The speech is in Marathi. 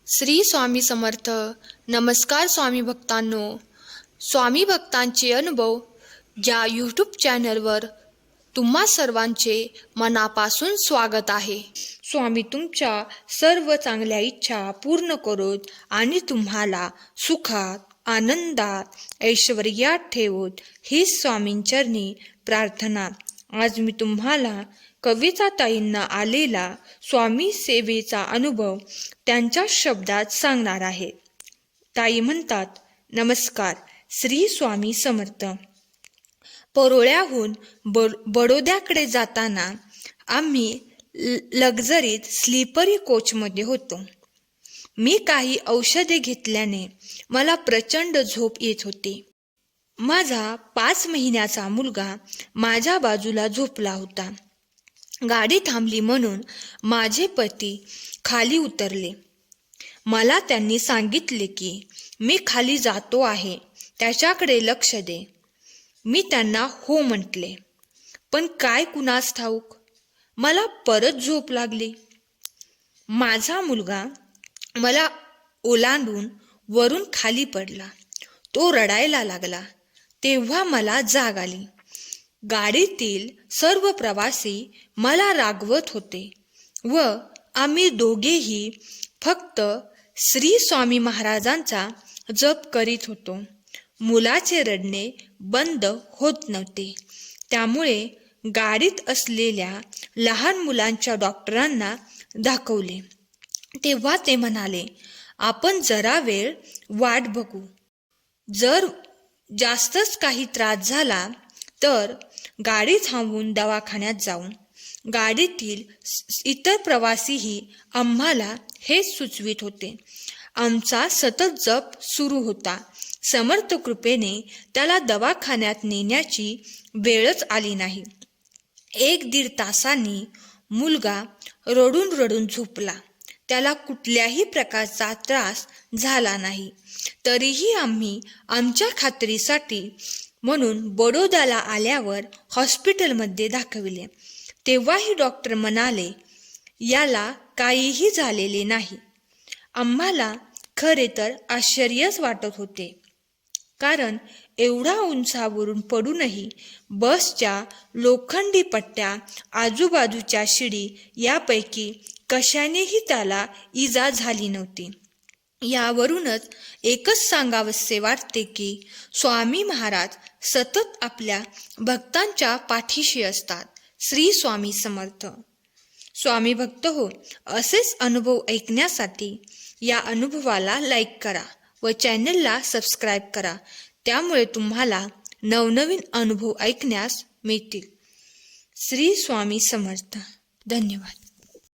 श्री स्वामी समर्थ. नमस्कार स्वामी भक्तांनो. स्वामी भक्तांचे अनुभव या यूट्यूब चॅनलवर तुम्हा सर्वांचे मनापासून स्वागत आहे. स्वामी तुमच्या सर्व चांगल्या इच्छा पूर्ण करोत आणि तुम्हाला सुखात, आनंदात, ऐश्वर्यात ठेवोत ही स्वामींचरणी प्रार्थना. आज मी तुम्हाला कविता ताईंना आलेला स्वामी सेवेचा अनुभव त्यांच्या शब्दात सांगणार आहे. ताई म्हणतात, नमस्कार श्री स्वामी समर्थ. परोळ्याहून बडोद्याकडे जाताना आम्ही लक्झरीत स्लीपरी कोचमध्ये होतो. मी काही औषधे घेतल्याने मला प्रचंड झोप येत होती. माझा 5 महिन्याचा मुलगा माझ्या बाजूला झोपला होता. गाडी थांबली म्हणून माझे पती खाली उतरले. मला त्यांनी सांगितले की मी खाली जातो आहे, त्याच्याकडे लक्ष दे. मी त्यांना हो म्हटले, पण काय कुणास ठाऊक मला परत झोप लागली. माझा मुलगा मला ओलांडून वरून खाली पडला. तो रडायला लागला. तेव्हा मला जाग आली. गाडीतील सर्व प्रवासी मला रागवत होते व आम्ही दोघेही फक्त श्री स्वामी महाराजांचा जप करीत होतो. मुलाचे रडणे बंद होत नव्हते. त्यामुळे गाडीत असलेल्या लहान मुलांच्या डॉक्टरांना दाखवले. तेव्हा ते म्हणाले, आपण जरा वेळ वाट बघू. जर जास्तच काही त्रास झाला तर गाडी थांबवून दवाखान्यात जाऊ. गाडीतील इतर प्रवासीही आम्हाला हेच सुचवित होते. आमचा सतत जप सुरू होता. समर्थ कृपेने त्याला दवाखान्यात नेण्याची वेळच आली नाही. 1-1.5 तासांनी मुलगा रडून रडून झोपला. त्याला कुठल्याही प्रकारचा त्रास झाला नाही. तरीही आम्ही आमच्या खात्रीसाठी म्हणून बडोद्याला आल्यावर हॉस्पिटलमध्ये दाखविले. तेव्हाही डॉक्टर म्हणाले, याला काहीही झालेले नाही. आम्हाला खरे तर आश्चर्यच वाटत होते, कारण एवढा उंचावरून पडूनही बसच्या लोखंडी पट्ट्या, आजूबाजूच्या शिडी यापैकी कशानेही त्याला इजा झाली नव्हती. यावरूनच एकच सांगावसे वाटते की स्वामी महाराज सतत आपल्या भक्तांच्या पाठीशी असतात. श्री स्वामी समर्थ. स्वामी भक्त हो, असेच अनुभव ऐकण्यासाठी या अनुभवाला लाईक करा व चॅनलला सबस्क्राईब करा. त्यामुळे तुम्हाला नवनवीन अनुभव ऐकण्यास मिळतील. श्री स्वामी समर्थ. धन्यवाद.